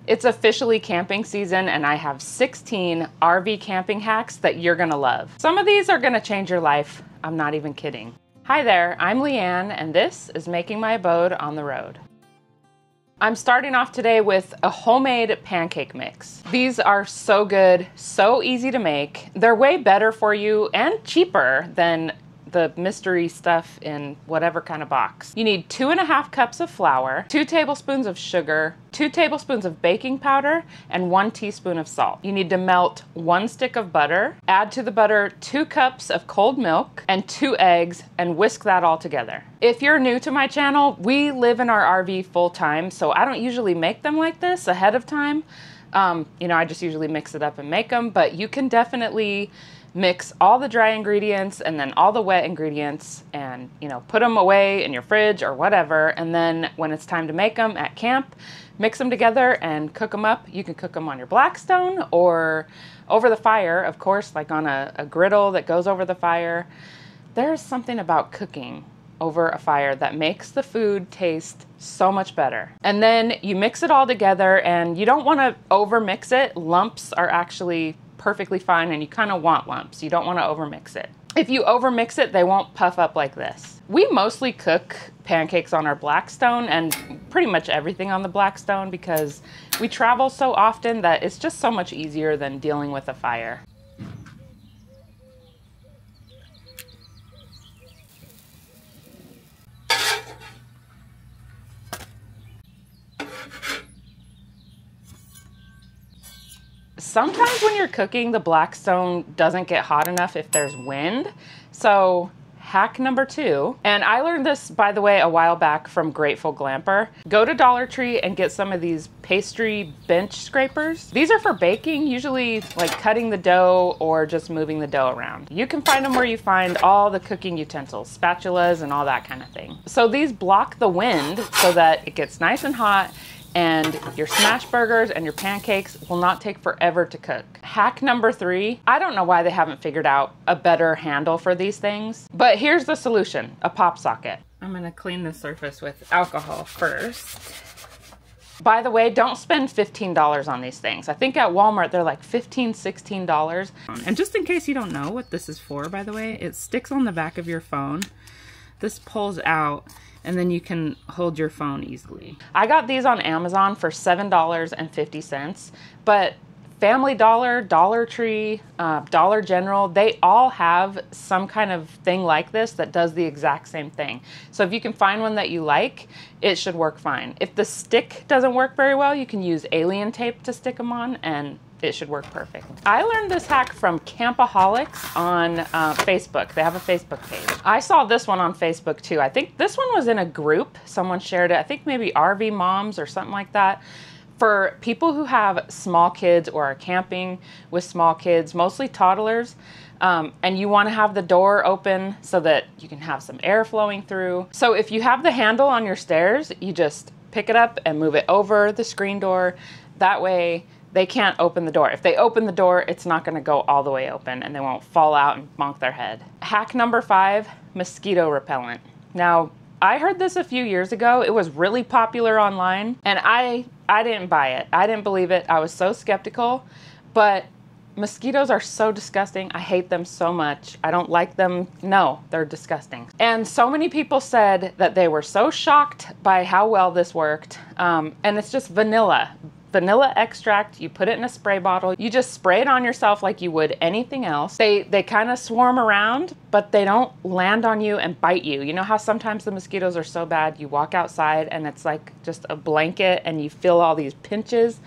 It's officially camping season and I have 16 RV camping hacks that you're gonna love. Some of these are gonna change your life. I'm not even kidding. Hi there, I'm Leanne and this is Making My Abode on the Road. I'm starting off today with a homemade pancake mix. These are so good, so easy to make. They're way better for you and cheaper than the mystery stuff in whatever kind of box. You need 2.5 cups of flour, 2 tablespoons of sugar, 2 tablespoons of baking powder, and 1 teaspoon of salt. You need to melt 1 stick of butter, add to the butter 2 cups of cold milk, and 2 eggs, and whisk that all together. If you're new to my channel, we live in our RV full time, so I don't usually make them like this ahead of time. You know, I just usually mix it up and make them, but you can definitely mix all the dry ingredients and then all the wet ingredients and, you know, put them away in your fridge or whatever. And then when it's time to make them at camp, mix them together and cook them up. You can cook them on your Blackstone or over the fire, of course, like on a griddle that goes over the fire. There's something about cooking over a fire that makes the food taste so much better. And then you mix it all together and you don't want to over mix it. Lumps are actually perfectly fine and you kind of want lumps. You don't want to overmix it. If you overmix it, they won't puff up like this. We mostly cook pancakes on our Blackstone and pretty much everything on the Blackstone because we travel so often that it's just so much easier than dealing with a fire. Sometimes when you're cooking, the Blackstone doesn't get hot enough if there's wind. So hack number 2, and I learned this, by the way, a while back from Grateful Glamper. Go to Dollar Tree and get some of these pastry bench scrapers. These are for baking, usually like cutting the dough or just moving the dough around. You can find them where you find all the cooking utensils, spatulas and all that kind of thing. So these block the wind so that it gets nice and hot and your smash burgers and your pancakes will not take forever to cook. Hack number 3, I don't know why they haven't figured out a better handle for these things, but here's the solution, a pop socket. I'm gonna clean the surface with alcohol first. By the way, don't spend $15 on these things. I think at Walmart they're like $15, $16. And just in case you don't know what this is for, by the way, it sticks on the back of your phone. This pulls out and then you can hold your phone easily. I got these on Amazon for $7.50, but Family Dollar, Dollar Tree, Dollar General, they all have some kind of thing like this that does the exact same thing. So if you can find one that you like, it should work fine. If the stick doesn't work very well, you can use alien tape to stick them on and it should work perfect. I learned this hack from Campaholics on Facebook. They have a Facebook page. I saw this one on Facebook too. I think this one was in a group. Someone shared it. I think maybe RV moms or something like that. For people who have small kids or are camping with small kids, mostly toddlers, and you want to have the door open so that you can have some air flowing through. So if you have the handle on your stairs, you just pick it up and move it over the screen door. That way they can't open the door. If they open the door, it's not gonna go all the way open and they won't fall out and bonk their head. Hack number 5, mosquito repellent. Now, I heard this a few years ago. It was really popular online and I didn't buy it. I didn't believe it. I was so skeptical, but mosquitoes are so disgusting. I hate them so much. I don't like them. No, they're disgusting. And so many people said that they were so shocked by how well this worked. And it's just vanilla extract. You put it in a spray bottle. You just spray it on yourself like you would anything else. They kind of swarm around, but they don't land on you and bite you. You know how sometimes the mosquitoes are so bad, you walk outside and it's like just a blanket and you feel all these pinches?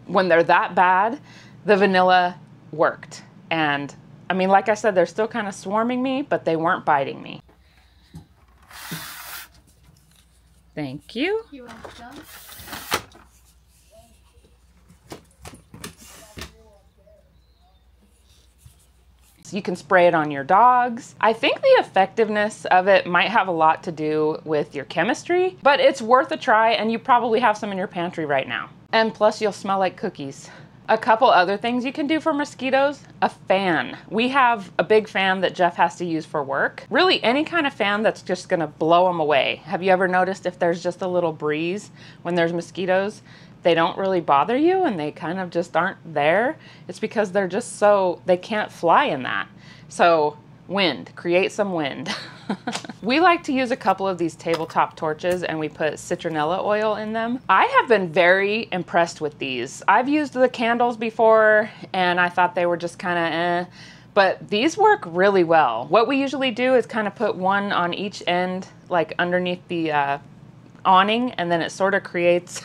When they're that bad, the vanilla worked. And I mean, like I said, they're still kind of swarming me, but they weren't biting me. Thank you. You want some? You can spray it on your dogs. I think the effectiveness of it might have a lot to do with your chemistry, but it's worth a try and you probably have some in your pantry right now. And plus you'll smell like cookies. A couple other things you can do for mosquitoes. A fan. We have a big fan that Jeff has to use for work. Really any kind of fan that's just gonna blow them away. Have you ever noticed if there's just a little breeze when there's mosquitoes? they don't really bother you and they kind of just aren't there, it's because they're just they can't fly in that. So wind, create some wind. We like to use a couple of these tabletop torches and we put citronella oil in them. I have been very impressed with these. I've used the candles before and I thought they were just kind of but these work really well. What we usually do is kind of put one on each end, like underneath the awning, and then it sort of creates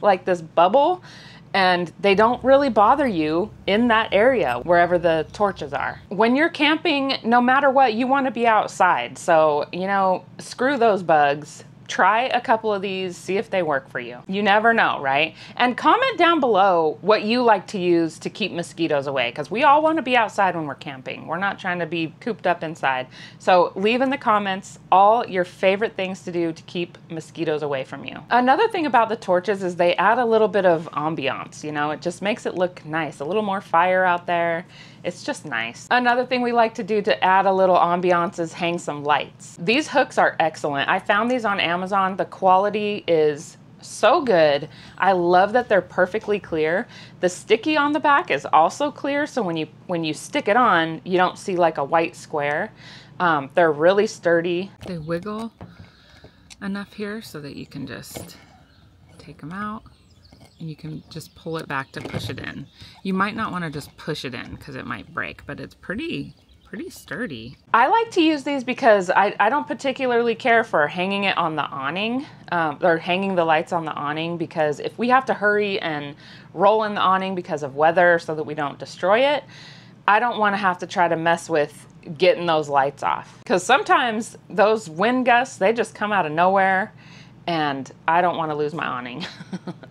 like this bubble, and they don't really bother you in that area wherever the torches are. When you're camping, no matter what, you want to be outside. So, you know, screw those bugs. Try a couple of these, see if they work for you. You never know, right? And comment down below what you like to use to keep mosquitoes away, because we all want to be outside when we're camping. We're not trying to be cooped up inside. So leave in the comments all your favorite things to do to keep mosquitoes away from you. Another thing about the torches is they add a little bit of ambiance, you know, it just makes it look nice, a little more fire out there. It's just nice. Another thing we like to do to add a little ambiance is hang some lights. These hooks are excellent. I found these on Amazon. The quality is so good. I love that they're perfectly clear. The sticky on the back is also clear, so when you stick it on, you don't see like a white square. They're really sturdy. They wiggle enough here so that you can just take them out. And you can just pull it back to push it in. You might not want to just push it in because it might break, but it's pretty sturdy. I like to use these because I don't particularly care for hanging it on the awning or hanging the lights on the awning, because if we have to hurry and roll in the awning because of weather so that we don't destroy it, I don't want to have to try to mess with getting those lights off, because sometimes those wind gusts, they just come out of nowhere and I don't want to lose my awning.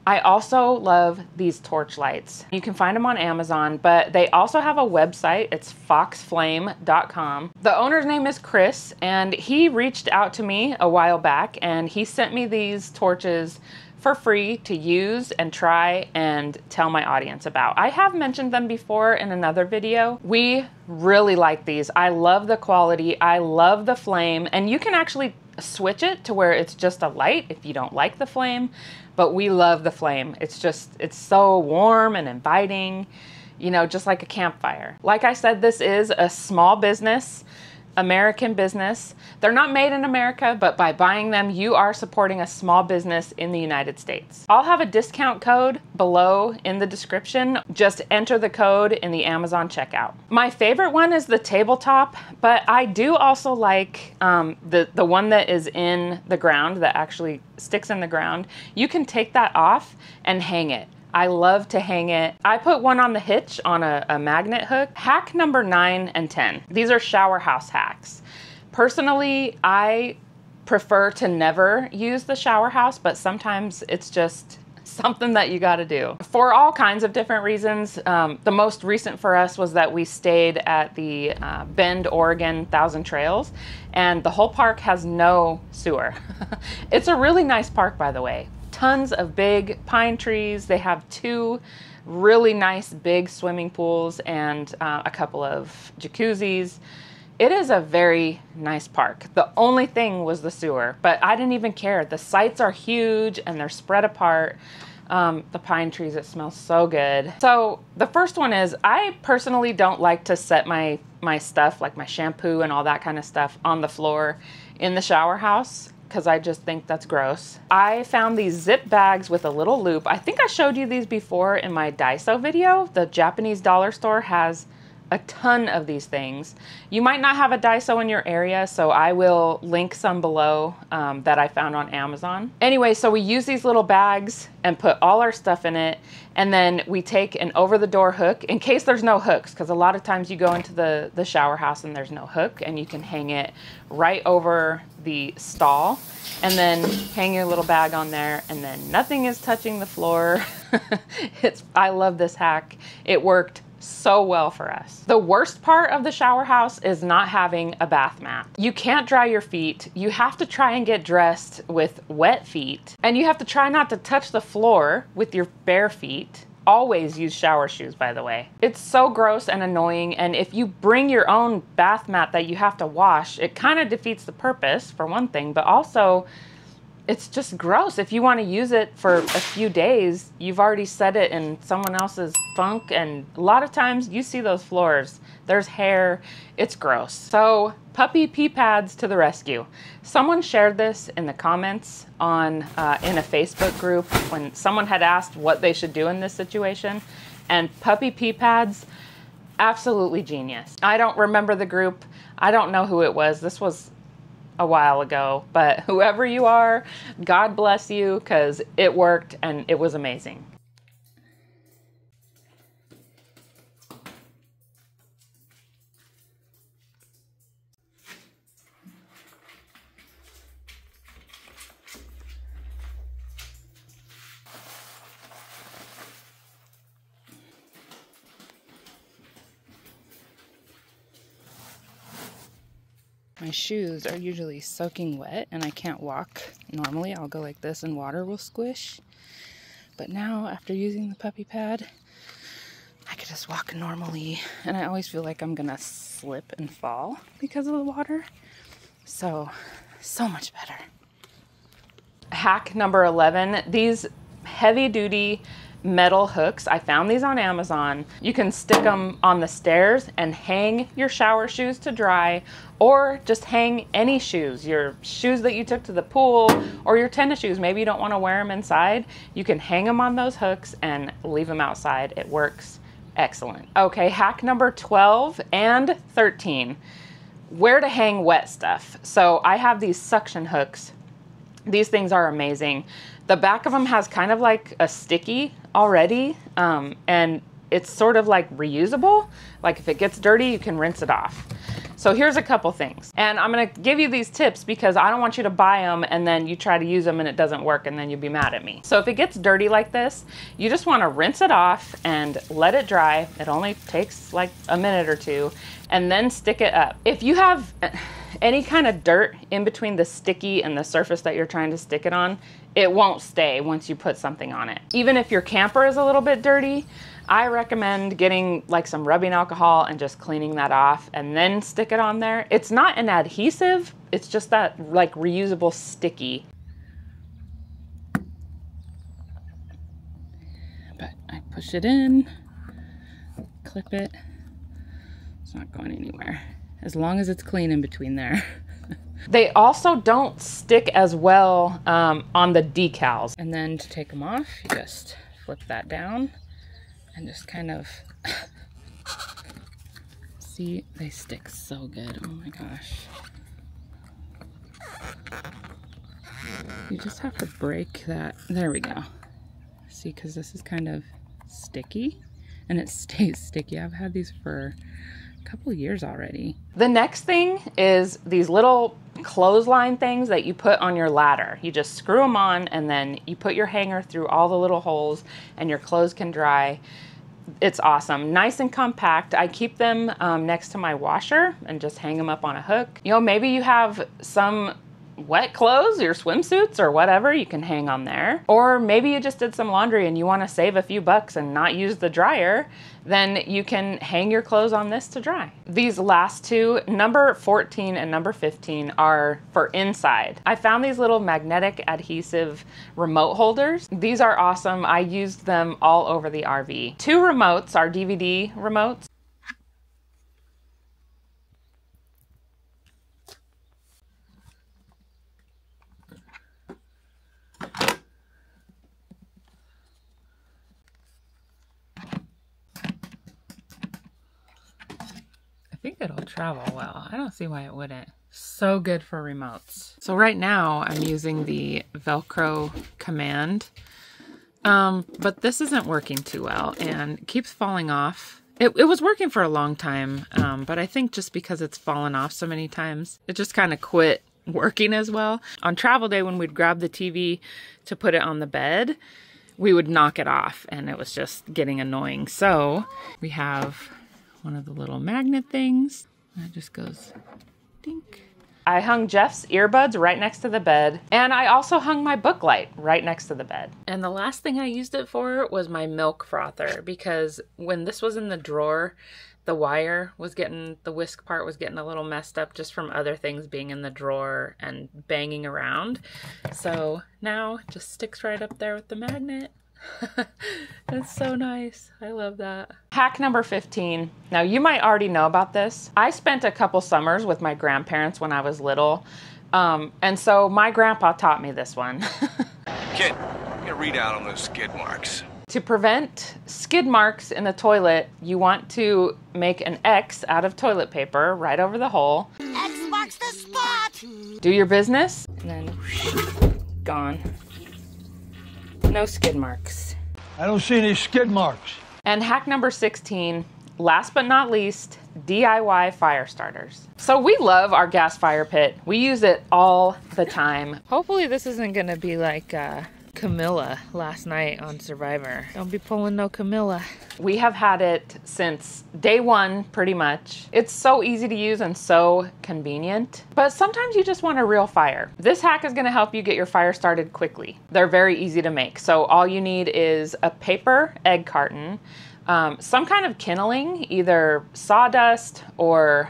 I also love these torch lights. You can find them on Amazon, but they also have a website. It's foxflame.com. The owner's name is Chris, and he reached out to me a while back and he sent me these torches for free to use and try and tell my audience about. I have mentioned them before in another video. We really like these. I love the quality. I love the flame, and you can actually switch it to where it's just a light if you don't like the flame, but we love the flame. It's so warm and inviting, you know, just like a campfire. Like I said, this is a small business, American business. They're not made in America, but by buying them, you are supporting a small business in the United States. I'll have a discount code below in the description. Just enter the code in the Amazon checkout. My favorite one is the tabletop, but I do also like the one that is in the ground, that actually sticks in the ground. You can take that off and hang it. I love to hang it. I put one on the hitch on a magnet hook. Hack number 9 and 10. These are shower house hacks. Personally, I prefer to never use the shower house, but sometimes it's just something that you gotta do. For all kinds of different reasons. The most recent for us was that we stayed at the Bend, Oregon 1,000 Trails, and the whole park has no sewer. It's a really nice park, by the way. Tons of big pine trees. They have 2 really nice big swimming pools and a couple of jacuzzis. It is a very nice park. The only thing was the sewer, but I didn't even care. The sites are huge and they're spread apart. The pine trees, it smells so good. So the first one is, I personally don't like to set my stuff, like my shampoo and all that kind of stuff, on the floor in the shower house, because I just think that's gross. I found these zip bags with a little loop. I think I showed you these before in my Daiso video. The Japanese dollar store has a ton of these things. You might not have a Daiso in your area, so I will link some below that I found on Amazon. Anyway, so we use these little bags and put all our stuff in it, and then we take an over-the-door hook in case there's no hooks, because a lot of times you go into the shower house and there's no hook, and you can hang it right over the stall and then hang your little bag on there, and then nothing is touching the floor. I love this hack. It worked so well for us. The worst part of the shower house is not having a bath mat. You can't dry your feet. You have to try and get dressed with wet feet, and you have to try not to touch the floor with your bare feet. Always use shower shoes, by the way. It's so gross and annoying, and if you bring your own bath mat that you have to wash, it kind of defeats the purpose, for one thing, but also it's just gross. If you want to use it for a few days, you've already set it in someone else's funk, and a lot of times you see those floors, there's hair, it's gross. So puppy pee pads to the rescue. Someone shared this in the comments on in a Facebook group when someone had asked what they should do in this situation, and puppy pee pads, absolutely genius. I don't remember the group. I don't know who it was. This was a while ago, but whoever you are, God bless you, because it worked and it was amazing. My shoes are usually soaking wet and I can't walk. Normally I'll go like this and water will squish. But now after using the puppy pad, I could just walk normally. And I always feel like I'm gonna slip and fall because of the water. So much better. Hack number 11, these heavy duty metal hooks. I found these on Amazon. You can stick them on the stairs and hang your shower shoes to dry, or just hang any shoes, your shoes that you took to the pool or your tennis shoes. Maybe you don't want to wear them inside. You can hang them on those hooks and leave them outside. It works excellent. Okay, hack number 12 and 13, where to hang wet stuff. So I have these suction hooks. These things are amazing. The back of them has kind of like a sticky already, and it's sort of like reusable. Like if it gets dirty, you can rinse it off. So here's a couple things. And I'm gonna give you these tips because I don't want you to buy them and then you try to use them and it doesn't work and then you'll be mad at me. So if it gets dirty like this, you just wanna rinse it off and let it dry. It only takes like a minute or two, and then stick it up. If you have any kind of dirt in between the sticky and the surface that you're trying to stick it on, it won't stay once you put something on it. Even if your camper is a little bit dirty, I recommend getting like some rubbing alcohol and just cleaning that off and then stick it on there. It's not an adhesive, it's just that like reusable sticky. But I push it in, clip it. It's not going anywhere, as long as it's clean in between there. They also don't stick as well on the decals. And then to take them off, you just flip that down and just kind of see, they stick so good. Oh my gosh. You just have to break that. There we go. See, because this is kind of sticky and it stays sticky. I've had these for a couple of years already. The next thing is these little clothesline things that you put on your ladder. You just screw them on and then you put your hanger through all the little holes and your clothes can dry. It's awesome. Nice and compact. I keep them next to my washer and just hang them up on a hook. You know, maybe you have some wet clothes, your swimsuits or whatever, you can hang on there. Or maybe you just did some laundry and you want to save a few bucks and not use the dryer, then you can hang your clothes on this to dry. These last two, number 14 and number 15, are for inside. I found these little magnetic adhesive remote holders. These are awesome. I used them all over the RV. Two remotes are DVD remotes. I think it'll travel well. I don't see why it wouldn't. So good for remotes. So right now I'm using the Velcro command, but this isn't working too well and keeps falling off. It was working for a long time, but I think just because it's fallen off so many times, it just kind of quit working as well. On travel day, when we'd grab the TV to put it on the bed, we would knock it off and it was just getting annoying. So we have one of the little magnet things that just goes dink. I hung Jeff's earbuds right next to the bed, and I also hung my book light right next to the bed. And the last thing I used it for was my milk frother, because when this was in the drawer, The wire was getting, the whisk part was getting a little messed up just from other things being in the drawer and banging around. So now it just sticks right up there with the magnet. That's so nice. I love that. Hack number 15. Now you might already know about this. I spent a couple summers with my grandparents when I was little. And so my grandpa taught me this one. Kid, get a readout on those skid marks. To prevent skid marks in the toilet, you want to make an X out of toilet paper right over the hole. X marks the spot! Do your business, and then gone. No skid marks. I don't see any skid marks. And hack number 16, last but not least, DIY fire starters. So we love our gas fire pit. We use it all the time. Hopefully this isn't gonna be like Camilla last night on Survivor. Don't be pulling no Camilla. We have had it since day one, pretty much. It's so easy to use and so convenient, but sometimes you just want a real fire. This hack is gonna help you get your fire started quickly. They're very easy to make. So all you need is a paper egg carton, some kind of kindling, either sawdust or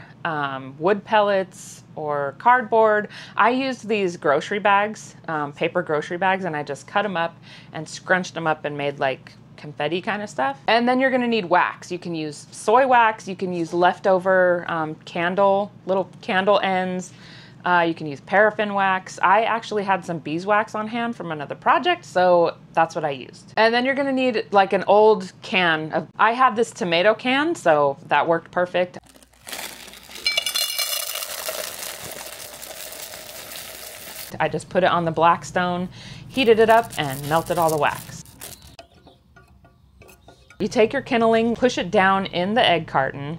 wood pellets or cardboard. I used these grocery bags, paper grocery bags, and I just cut them up and scrunched them up and made like confetti kind of stuff. And then you're gonna need wax. You can use soy wax, you can use leftover little candle ends, you can use paraffin wax. I actually had some beeswax on hand from another project, so that's what I used. And then you're gonna need like an old can of, I had this tomato can, so that worked perfect. I just put it on the Blackstone, heated it up, and melted all the wax. You take your kindling, push it down in the egg carton.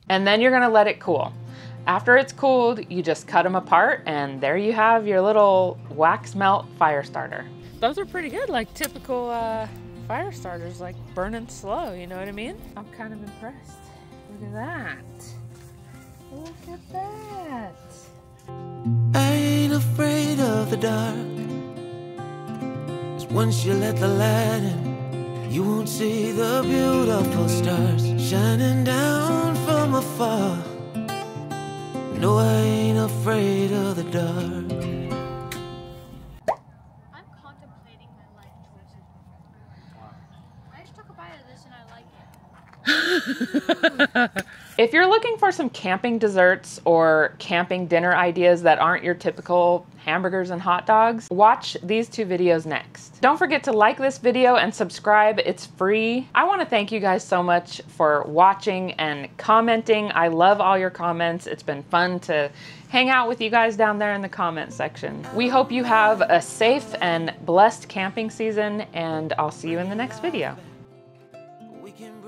And then you're gonna let it cool. After it's cooled, you just cut them apart, and there you have your little wax melt fire starter. Those are pretty good, like typical fire starters, like burning slow, you know what I mean? I'm kind of impressed. Look at that. Look at that. I ain't afraid of the dark, 'cause once you let the light in, you won't see the beautiful stars shining down from afar. No, I ain't afraid of the dark. I'm contemplating my life choices. I just took a bite of this and I like it. If you're looking for some camping desserts or camping dinner ideas that aren't your typical hamburgers and hot dogs, watch these two videos next. Don't forget to like this video and subscribe, it's free. I want to thank you guys so much for watching and commenting. I love all your comments. It's been fun to hang out with you guys down there in the comment section. We hope you have a safe and blessed camping season, and I'll see you in the next video. We can